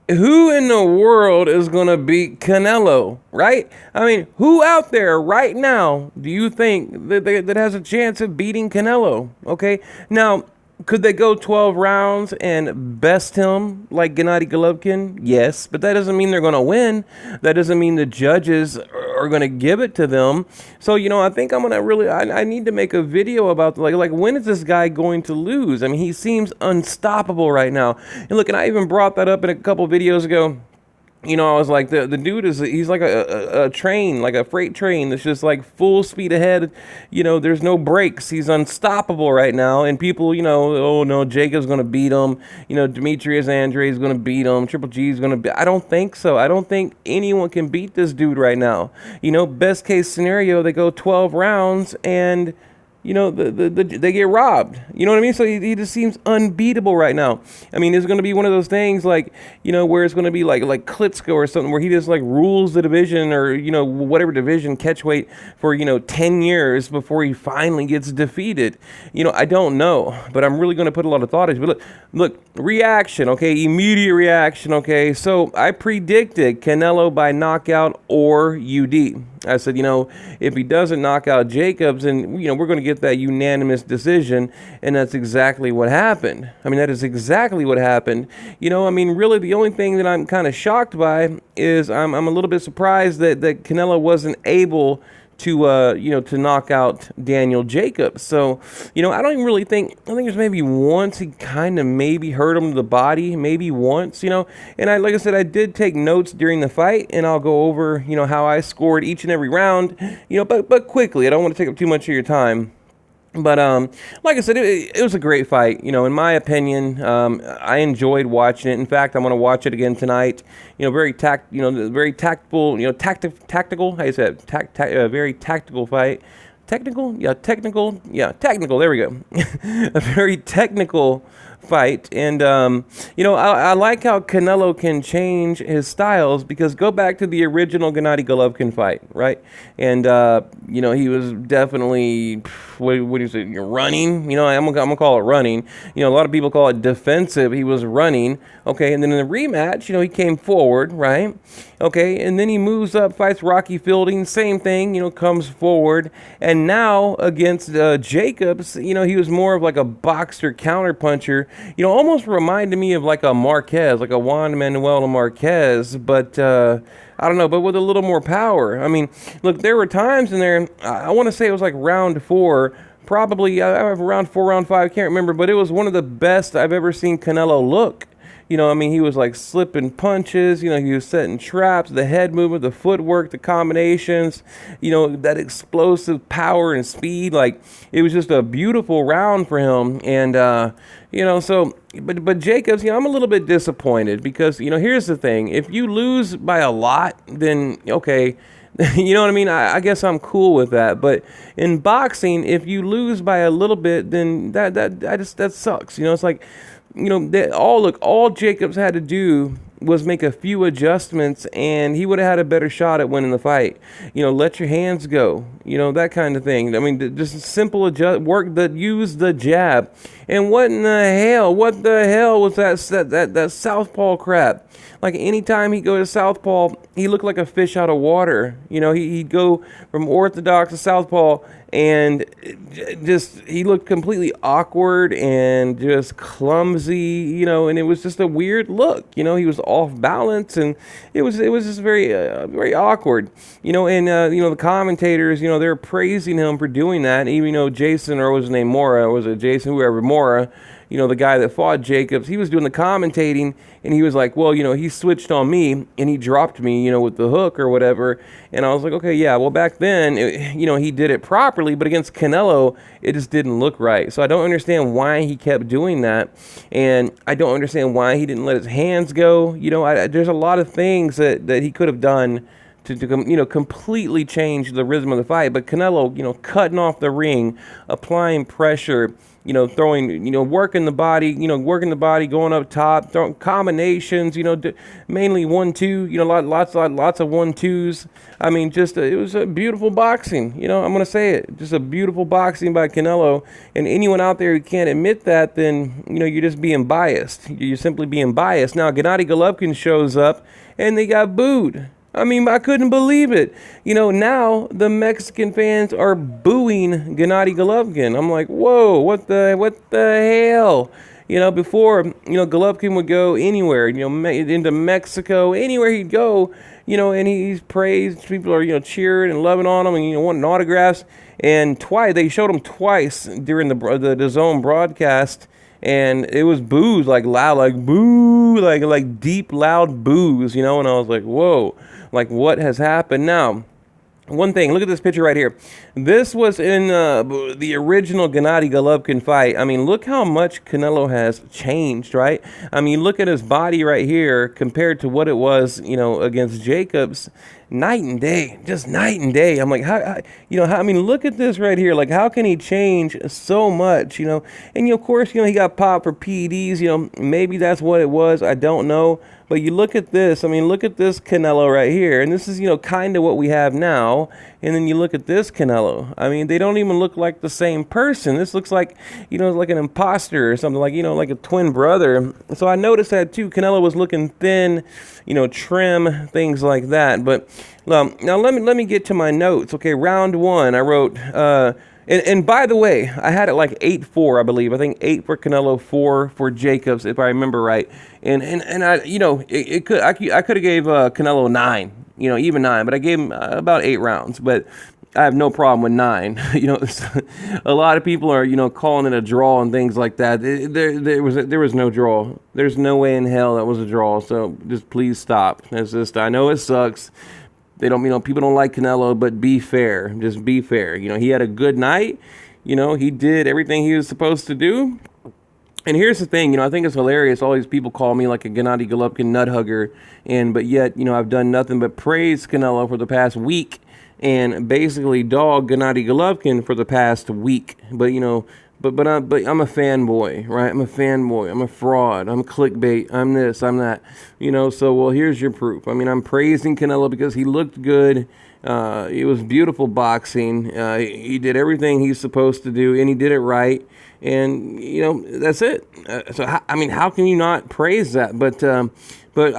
who in the world is going to beat Canelo, right? I mean, who out there right now do you think that has a chance of beating Canelo? Okay. Now, could they go 12 rounds and best him like Gennady Golovkin? Yes, but that doesn't mean they're going to win. That doesn't mean the judges are going to give it to them. So, I think I'm going to really, I need to make a video about, like, when is this guy going to lose? I mean, he seems unstoppable right now. And look, and I even brought that up in a couple videos ago. I was like, the dude he's like a train, like a freight train that's just like full speed ahead. There's no brakes. He's unstoppable right now. And people, oh no, Jacob's going to beat him. Demetrius Andre's going to beat him. Triple G's going to beat. I don't think so. I don't think anyone can beat this dude right now. Best case scenario, they go 12 rounds and they get robbed. You know what I mean? So he just seems unbeatable right now. I mean, it's going to be one of those things like, where it's going to be like Klitschko or something where he just like rules the division or, whatever division catch weight for, 10 years before he finally gets defeated. I don't know, but I'm really going to put a lot of thought into it. But look, reaction, okay? Immediate reaction, okay? So I predicted Canelo by knockout or UD. I said, if he doesn't knock out Jacobs, and we're going to get that unanimous decision, and that's exactly what happened. I mean, that is exactly what happened. Really, the only thing that I'm kind of shocked by is I'm a little bit surprised that Canelo wasn't able to knock out Daniel Jacobs. So, I don't even really think, I think there's maybe once he kind of maybe hurt him to the body, maybe once, and like I said, I did take notes during the fight, and I'll go over, how I scored each and every round, but quickly. I don't want to take up too much of your time. But like I said, it was a great fight. In my opinion, I enjoyed watching it. In fact, I'm going to watch it again tonight. Very very tactful. Tactical. How you say it? Very tactical fight. Technical? Yeah, technical. Yeah, technical. There we go. A very technical fight. And, I like how Canelo can change his styles because go back to the original Gennady Golovkin fight, right? And, he was definitely, what do you say, running? I'm gonna call it running. A lot of people call it defensive. He was running. Okay, and then in the rematch, he came forward, right? Okay, and then he moves up, fights Rocky Fielding, same thing, comes forward. And now against Jacobs, he was more of like a boxer counterpuncher, almost reminded me of like a Marquez, like a Juan Manuel Marquez, but I don't know, but with a little more power. I mean, look, there were times in there, I want to say it was like round 4, probably, I have round 4, round 5, I can't remember, but it was one of the best I've ever seen Canelo look. He was like slipping punches, he was setting traps, the head movement, the footwork, the combinations, that explosive power and speed. Like, it was just a beautiful round for him. And, but Jacobs, I'm a little bit disappointed because, here's the thing. If you lose by a lot, then, okay, you know what I mean? I guess I'm cool with that. But in boxing, if you lose by a little bit, then that sucks. It's like, all Jacobs had to do was make a few adjustments and he would have had a better shot at winning the fight. Let your hands go, that kind of thing. I mean, just simple use the jab. And what the hell was that southpaw crap? Like anytime he'd go to southpaw, he looked like a fish out of water. He'd go from orthodox to southpaw and he looked completely awkward and just clumsy, and it was just a weird look. He was off balance and it was just very very awkward. And the commentators, they're praising him for doing that, even though Jason, or what was his name, Mora, was it Jason, whoever, Mora, the guy that fought Jacobs, he was doing the commentating, and he was like, well, he switched on me, and he dropped me, with the hook or whatever, and I was like, okay, yeah, well, back then, he did it properly, but against Canelo, it just didn't look right, so I don't understand why he kept doing that, and I don't understand why he didn't let his hands go. There's a lot of things that he could have done to completely change the rhythm of the fight. But Canelo, cutting off the ring, applying pressure, throwing, working the body, going up top, throwing combinations, mainly 1-2, lots of 1-2s. I mean, just it was a beautiful boxing. I'm gonna say it, just a beautiful boxing by Canelo. And anyone out there who can't admit that, then you're just being biased. You're simply being biased. Now Gennady Golovkin shows up, and they got booed. I mean, I couldn't believe it. Now the Mexican fans are booing Gennady Golovkin. I'm like, whoa, what the hell? Before, Golovkin would go anywhere, into Mexico, anywhere he'd go, and he's praised. People are, cheering and loving on him and, wanting autographs. And they showed him twice during the zone broadcast. And it was boos, like loud, like boo, like deep, loud boos, and I was like, whoa, like what has happened now? One thing, look at this picture right here. This was in the original Gennady Golovkin fight. I mean, look how much Canelo has changed, right? I mean, look at his body right here compared to what it was, against Jacobs. Night and day, just night and day. I'm like, I mean, look at this right here. Like, how can he change so much, And, of course, he got popped for PEDs, maybe that's what it was. I don't know. But you look at this, I mean, look at this Canelo right here. And this is, kind of what we have now. And then you look at this Canelo. I mean, they don't even look like the same person. This looks like, like an imposter or something, like, like a twin brother. So I noticed that too. Canelo was looking thin, trim, things like that. But now let me get to my notes. Okay, round one, I wrote, and by the way, I had it like 8-4, I believe. I think 8 for Canelo, 4 for Jacobs, if I remember right. And I, I could have gave Canelo 9, even 9, but I gave him about 8 rounds. But I have no problem with 9. A lot of people are, calling it a draw and things like that. There was no draw. There's no way in hell that was a draw. So just please stop. It's just, I know it sucks. They don't, people don't like Canelo, but be fair. Just be fair. He had a good night. He did everything he was supposed to do. And here's the thing, I think it's hilarious. All these people call me like a Gennady Golovkin nut hugger, but yet, I've done nothing but praise Canelo for the past week and basically dog Gennady Golovkin for the past week. But But I'm a fanboy, right? I'm a fanboy. I'm a fraud. I'm clickbait. I'm this. I'm that. So, well, here's your proof. I mean, I'm praising Canelo because he looked good. It was beautiful boxing. He did everything he's supposed to do, and he did it right. And, that's it. How can you not praise that? But I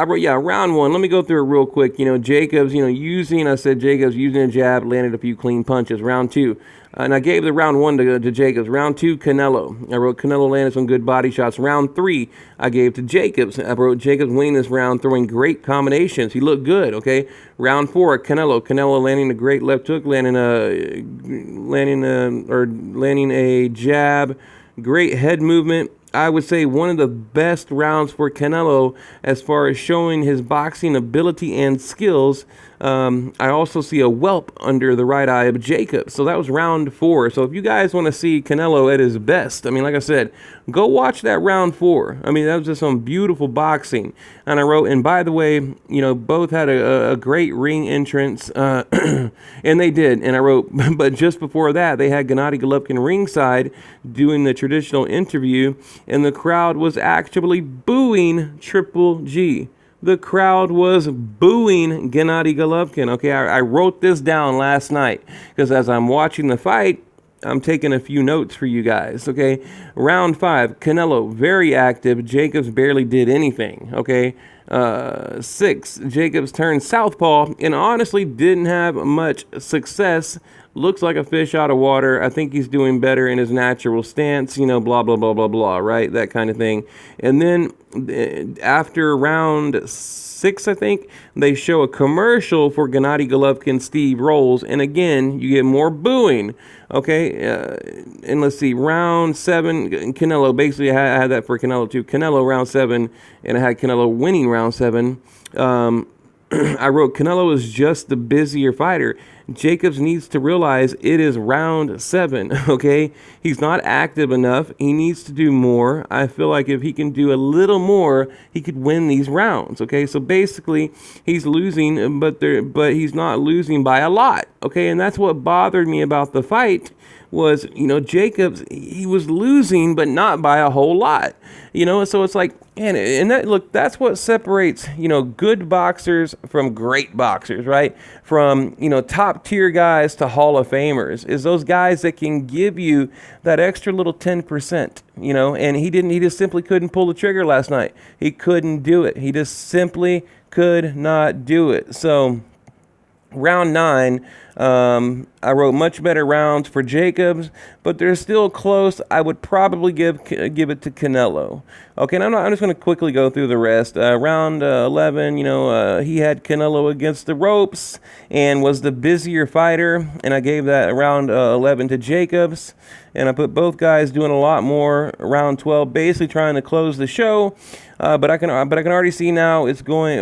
wrote, round one. Let me go through it real quick. Jacobs, Jacobs using a jab, landed a few clean punches. Round two. And I gave the round one to Jacobs. Round two, Canelo. I wrote Canelo landed some good body shots. Round three, I gave to Jacobs. I wrote Jacobs winning this round, throwing great combinations. He looked good, okay? Round four, Canelo. Canelo landing a great left hook, landing a jab, great head movement. I would say one of the best rounds for Canelo as far as showing his boxing ability and skills. I also see a whelp under the right eye of Jacobs. So that was round four. So if you guys want to see Canelo at his best, like I said, go watch that round four. That was just some beautiful boxing. And I wrote, and by the way, both had a great ring entrance, and they did. And I wrote, but just before that, they had Gennady Golovkin ringside doing the traditional interview, and the crowd was actually booing Triple G. The crowd was booing Gennady Golovkin. Okay, I wrote this down last night because as I'm watching the fight, I'm taking a few notes for you guys. Okay, round five, Canelo very active. Jacobs barely did anything. Okay, 6, Jacobs turned southpaw and honestly didn't have much success. Looks like a fish out of water. I think he's doing better in his natural stance, blah, blah, blah, blah, blah, right? That kind of thing. And then after round 6, I think, they show a commercial for Gennady Golovkin, Steve Rolls. And again, you get more booing. Okay, and let's see, round 7, Canelo, basically I had that for Canelo too. Canelo round 7, and I had Canelo winning round 7. I wrote Canelo is just the busier fighter. Jacobs needs to realize it is round 7, okay? He's not active enough. He needs to do more. I feel like if he can do a little more, he could win these rounds, okay? So basically, he's losing, but he's not losing by a lot, okay? And that's what bothered me about the fight was, Jacobs, he was losing, but not by a whole lot, so it's like, and that, look, that's what separates, good boxers from great boxers, right? From, top tier guys to Hall of Famers, is those guys that can give you that extra little 10%, and he just simply couldn't pull the trigger last night. He couldn't do it. He just simply could not do it. So, round 9, I wrote much better rounds for Jacobs, but they're still close. I would probably give it to Canelo. Okay, and I'm just going to quickly go through the rest. Round 11, he had Canelo against the ropes and was the busier fighter, and I gave that round 11 to Jacobs. And I put both guys doing a lot more. Round 12, basically trying to close the show. But I can already see now it's going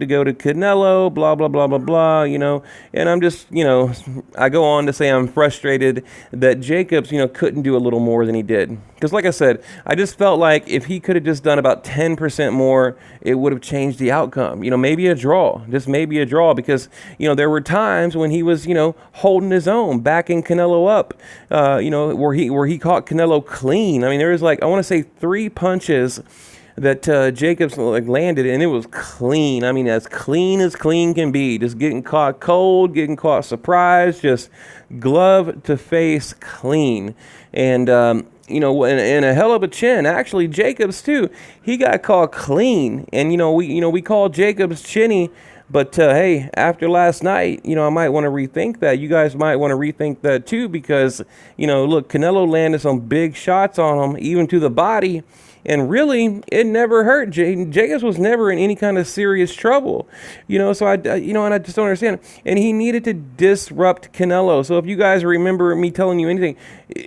to go to Canelo. Blah blah blah blah blah. And I'm just I go on to say I'm frustrated that Jacobs couldn't do a little more than he did. Because like I said, I just felt like if he could have just done about 10% more, it would have changed the outcome. Maybe a draw, just maybe a draw. Because there were times when he was holding his own, backing Canelo up. Where he caught Canelo clean. I mean, there was I want to say 3 punches that Jacobs landed, and it was clean. I mean, as clean can be. Just getting caught cold, getting caught surprised, just glove to face clean. And and a hell of a chin. Actually, Jacobs too. He got caught clean, and we call Jacobs chinny. But hey, after last night, I might want to rethink that. You guys might want to rethink that too, because look, Canelo landed some big shots on him, even to the body. And really, it never hurt. Jacobs was never in any kind of serious trouble, So and I just don't understand. And he needed to disrupt Canelo. So if you guys remember me telling you anything,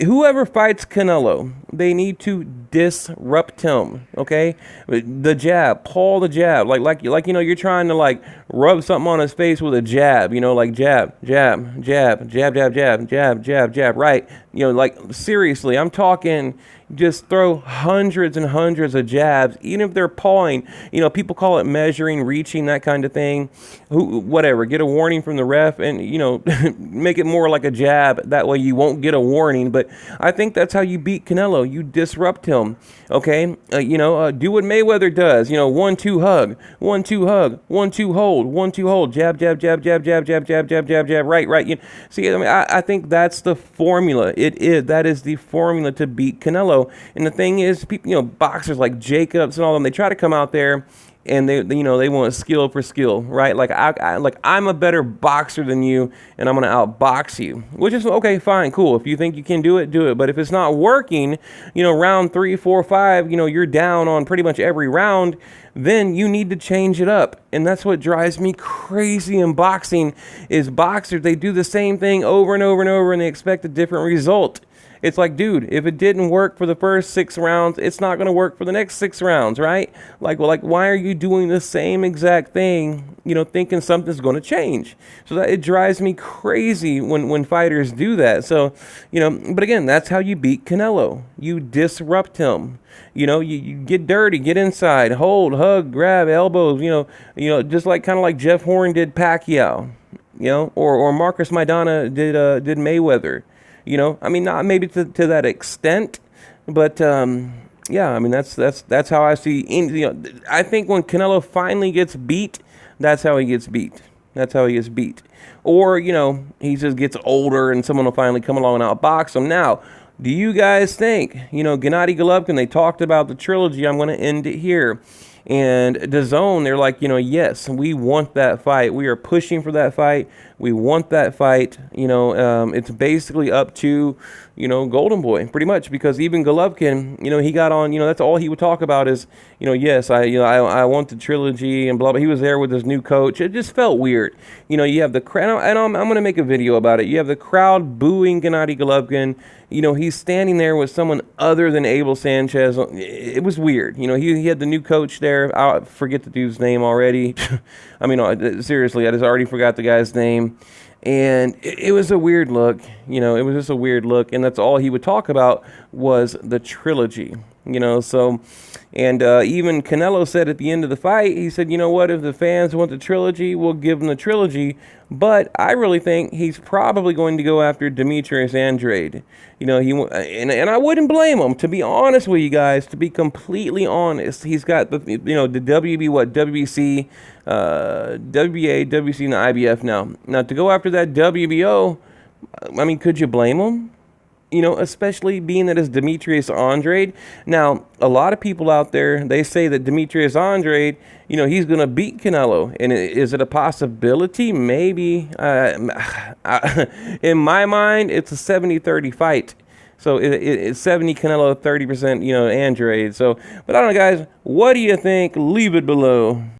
whoever fights Canelo, they need to disrupt him. Okay, the jab, Paul the jab, like you're trying to rub something on his face with a jab. Like jab, jab, jab, jab, jab, jab, jab, jab, jab. Right. Seriously, I'm talking. Just throw hundreds and hundreds of jabs, even if they're pawing. People call it measuring, reaching, that kind of thing. Whatever. Get a warning from the ref and, make it more like a jab. That way you won't get a warning. But I think that's how you beat Canelo. You disrupt him. Okay? Do what Mayweather does. 1-2 hug. 1-2 hug. 1-2 hold. 1-2 hold. Jab, jab, jab, jab, jab, jab, jab, jab, jab, jab. Right. See, I think that's the formula. That is the formula to beat Canelo. And the thing is, people, boxers like Jacobs and all of them, they try to come out there and they want skill for skill, right? I'm a better boxer than you, and I'm gonna outbox you, which is okay, fine, cool. If you think you can do it, do it. But if it's not working, round 3, 4, 5, you're down on pretty much every round, then you need to change it up. And that's what drives me crazy in boxing is boxers, they do the same thing over and over and over, and they expect a different result. It's like, dude, if it didn't work for the first 6 rounds, it's not going to work for the next 6 rounds, right? Why are you doing the same exact thing, thinking something's going to change? So that it drives me crazy when fighters do that. So, but again, that's how you beat Canelo. You disrupt him. You get dirty, get inside, hold, hug, grab, elbows, just kind of like Jeff Horn did Pacquiao, or Marcus Maidana did Mayweather. Not maybe to that extent, but yeah, that's how I see. I think when Canelo finally gets beat, that's how he gets beat. That's how he gets beat. Or he just gets older and someone will finally come along and outbox him. Now, do you guys think Gennady Golovkin? They talked about the trilogy. I'm going to end it here. And DAZN, they're like, yes, we want that fight. We are pushing for that fight. We want that fight. It's basically up to, Golden Boy, pretty much, because even Golovkin, he got on, that's all he would talk about is, yes, I want the trilogy and blah, blah. He was there with his new coach. It just felt weird. You have the crowd, and I'm going to make a video about it. You have the crowd booing Gennady Golovkin. He's standing there with someone other than Abel Sanchez. It was weird. He had the new coach there. I forget the dude's name already. Seriously, I just already forgot the guy's name. and it was a weird look. It was just a weird look, and that's all he would talk about was the trilogy. So, and even Canelo said at the end of the fight, he said, you know what, if the fans want the trilogy, we'll give them the trilogy. But I really think he's probably going to go after Demetrius Andrade. And I wouldn't blame him, to be honest with you guys. To be completely honest, he's got the WB, WBC, WBA, WBC, and the IBF now. Now to go after that WBO, I mean, could you blame him? Especially being that it's Demetrius Andrade. Now, a lot of people out there, they say that Demetrius Andrade, he's going to beat Canelo. And is it a possibility? Maybe. In my mind, it's a 70-30 fight. So it's 70 Canelo, 30%, Andrade. So, but I don't know, guys. What do you think? Leave it below.